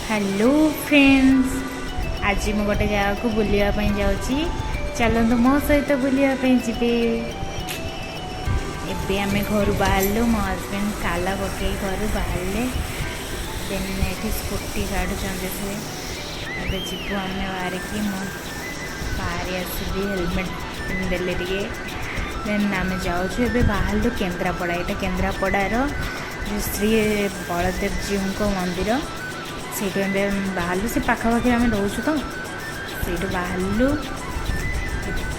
Hello friends, आज मैं गोटे जगह को बुलावाई जाऊँगी। चलतु मो सहित बुलावाई जी। एबे आम घर बाहर मो हजबैंड ताला पकई घर बाहर देन ये स्कूटी काढ़ुं से जीवु आम बाहर की बाहरी आसली हेलमेट पिंधेले टे देन आम जाऊँ बाहर केन्द्रापड़ा। यहाँ केन्द्रापड़ार जो श्री बलदेव जीव मंदिर से बाहर से पाखापाखि आम रोचु तो से बाहर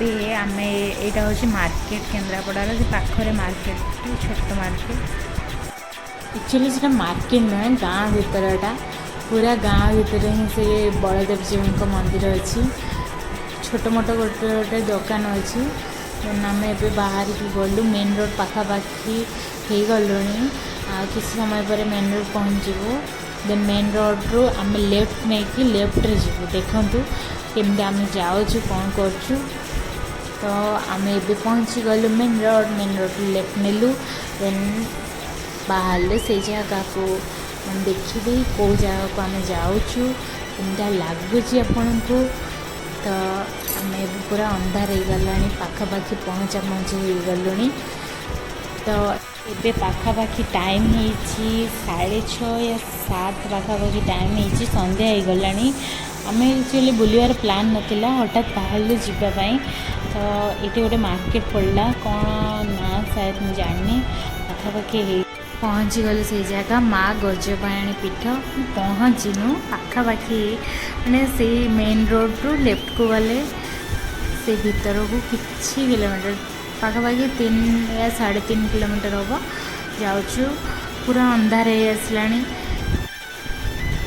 ए आम यहाँ हूँ मार्केट केन्द्रापड़ार पाखे मार्केट छोट मार्केट एक्चुअली से मार्केट नुहे गाँ भितरटा पूरा गाँ भितर ही से बलदेव जीव मंदिर अच्छी छोट मोट गोटे गोटे दुकान अच्छी देन आम ए बाहर की गलु मेन रोड पाखापाखि हो गलु किसी समय पर मेन रोड पहुँचू देन मेन रोड रू आम लेफ्ट नहीं कि लेफ्ट रे जीवु देखूँ केमती आम जाऊँ कौन करूँ तो आम ए पहुँची गलु मेन रोड लेफ्ट नेलु देन बाहर से जगह को देखिए कौ जगह को आम जाऊँ केमता लगुच आपण को तो आम पूरा अंधार हो गला पाखापाखि पहुँचा हो गलु तो ये पाखापाखि टाइम हो 6:30 या 7 पाखापाखि टाइम हो संध्या हो गला आम एक्चुअली बुलवार प्लान नाला हठात बाहर जावाई तो ये गोटे मार्केट पड़ा कौन ना शायद मुझे जानी पाखापाखि पहुँची गलु से जगह माँ गजपाणी पीठ पहुँचनु पाखापाखि मैंने से मेन रोड रू लेफ्ट को गले से भीतर को किसी किलोमीटर पाखापाखि 3 या 3.5 किलोमीटर हम जाऊँ पूरा अंधार हो आसला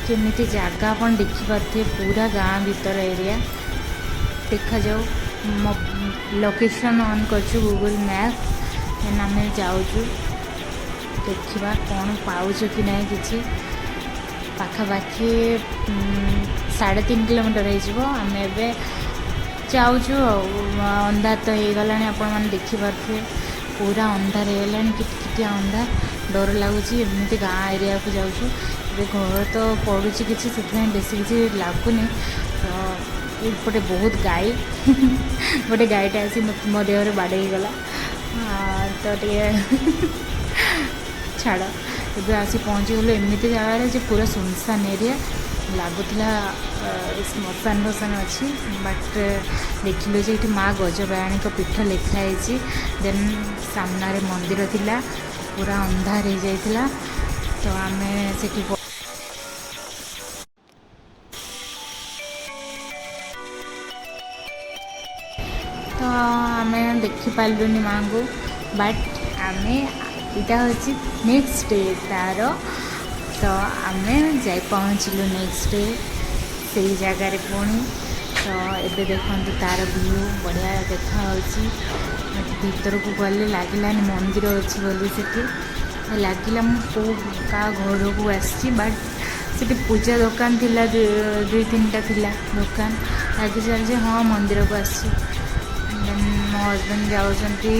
केमी जगह आप देखिपे पूरा गाँ भीतर एरिया देखा जाऊ लोकेशन ऑन कर गूगल मैप देन आम जाऊँ देखा कौन पाच कि ना कि पाखापाखि 3.5 किलोमीटर होम ए जाऊँ अंधार तो हो गला आपण देखिपे पूरा अंधार हो गला किटिकिटिया अंधार डर लगुच एमती गाँ एरिया को जाऊँ घर तो पड़ू कि बेसी किसी लगुनि तो ये बहुत गाई गोटे गाईटे आसी मो देह बाड़े गला तो छाड़ ए आसी पहुँची गलु एमती जगह पूरा सुनसान एरिया लगुला श्मशान भसान अच्छी बट देखिलु जे माँ गजपाणी पीठ लिखाई देन सामने मंदिर थिला पूरा अंधार हो जाइथिला तो आम से तो आम देखिपारूनी माँ को बट आम यहाँ हूँ नेक्स्ट डे तार तो आम जा पहुँचलु नेक्स्ट डे से जगार पुणी तो ये देखते तार व्यू बढ़िया देखा भीतर को गले लगलानी मंदिर अच्छी बोली से लगला क्या घर को आसी बट से पूजा दुकान थिला 2-3टा थिला दुकान लगी चलছে हाँ मंदिर को आसी मो हजबैंड जाऊँगी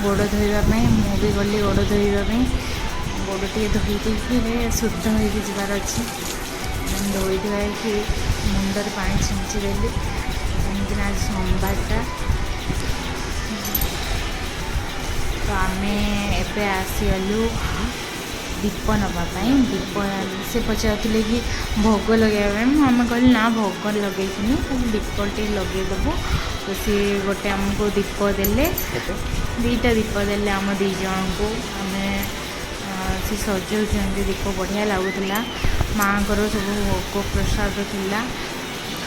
गोड़ धोवाई मुझे गली गोड़ धोवाई गोड़ टे धोई शुद्ध हो जबार अच्छी धोई धुआई मुंडर पानी छिंचीदेली कहीं आज सोमवारटा तो आम ए आसीगलु दीप नापाई दीप से पचारे कि भोग लगे आम कहल ना भोग लगे दीपटे लगेदेबू तो सी गोटे आमको दीप देले 2टा दीप देले आम 2 जन को आम से सजाऊँ दीप बढ़िया लगुला माँ को सब भोग प्रसाद थिला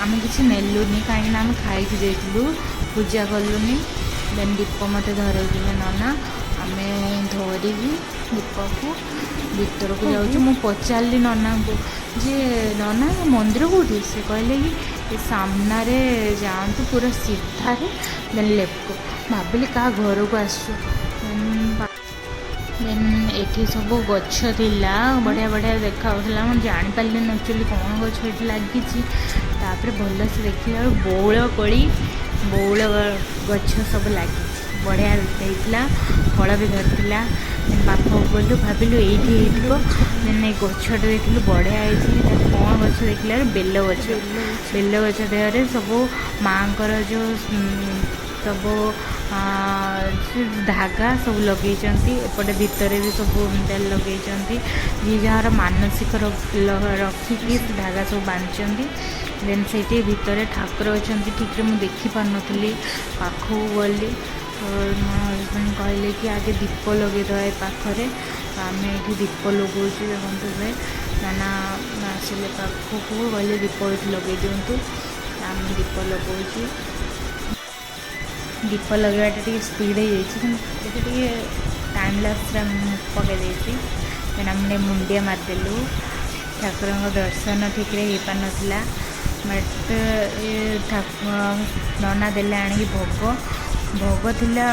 आम किसी नेलुनी कहीं आम खाई जाइलु पूजा कलुनी देन दीप मत धरई नना आम धरिकी दीप को भीतर को जाऊँ मु पचारि नना को जे नना मंदिर कौटी से कहले कि सामने जातु पूरा सीधा देन लेफ्ट को भाविली क्या घर को आसु देन ये सब गछ थिला बढ़िया बढ़िया देखा मुझे जापारे एक्चुअली कौन गछ ये लगी भल से देखा बौल गछ सब लगी बढ़िया देखा फल भी धरला बाप गलु भाविलु ये देन गछटे देखिलु बढ़िया है कौन गछ देखल बेल गछ देहरे सब माँ जो सब धागा सब लगे एपटे भितर भी सब लगे जी जार मानसिक रखिकी धागा सब बांधि देन से भितर ठाकुर अच्छा ठीक मुझे देखिपार नी पाखक गली तो मो हजबैंड कहले कि आगे दीप लगेदे पाखे आम ये दीप लगो देखते हुए नाना आसिले पाखक गले दीप ये लगे दिंतु आम दीप लगो दीप लगवाटा स्पीड हो जाए टाइम लैप्स पकई देन आम मुंडिया मारिदेलु ठाकुर दर्शन ठीक हो पार नाला बट नना देले आनिक भोग थिला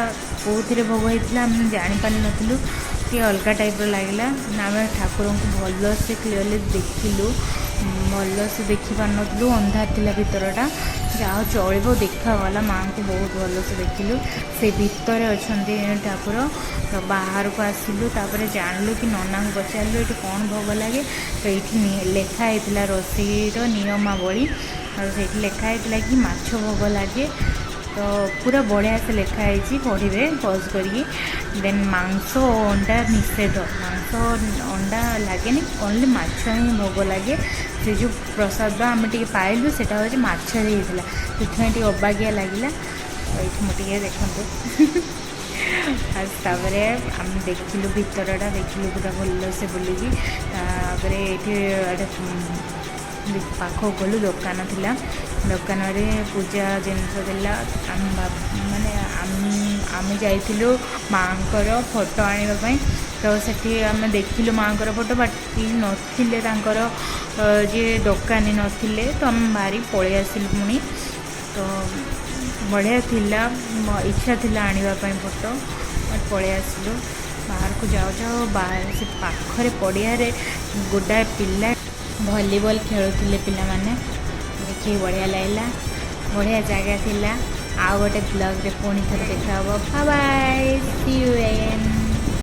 कौन भोग होता आम जापार नु टे अलग टाइप लगे आम ठाकुर को भल से क्लीयरली देखिलु भल से देखी पार नु अंधार थिला भितरटा जहाँ चलो देखागला माँ को बहुत भल से देखिलु से भितर अच्छा ठाकुर तो बाहर को आसिलु तापर जानलु कि नना को पचारू ये कौन भोग लगे तो ये लिखाई रोषेईर नियमावली और से लिखाई कि माछ भोग लगे तो पूरा बढ़िया से लिखाई पढ़े पज करी देन मांस अंडा निषेध मांस अंडा लगे ओनली माछ ही भोग लगे से जो प्रसाद आम टे पाइलु से मछरे होता से अबागिया लगे तो ये मुझे देखते तापर आम देखिलु भितरटा देखिलु पूरा भल से बुलिकी ये पाखक गलु दुकान थिला दुकान रे पूजा जिनस देला माने आम जाइलु माँ फोटो आने तो से आम देखिलु माँ फोटो बट नथिले जे दुकानी नथिले तो आम बाहरी पलि आसिलु पुणी तो बढ़िया थिला इच्छा थिला आनिबा फोटो बट पलि आसिलु बाहर को जाओ जाओ बाहर से पाखरे पड़िया गोटाए पिला भलीबॉल खेलुले पिला माने देखिए बढ़िया लगला बढ़िया जगह थिला आ गोटे ब्लॉग रे पुणी थे देखा bye bye see you again.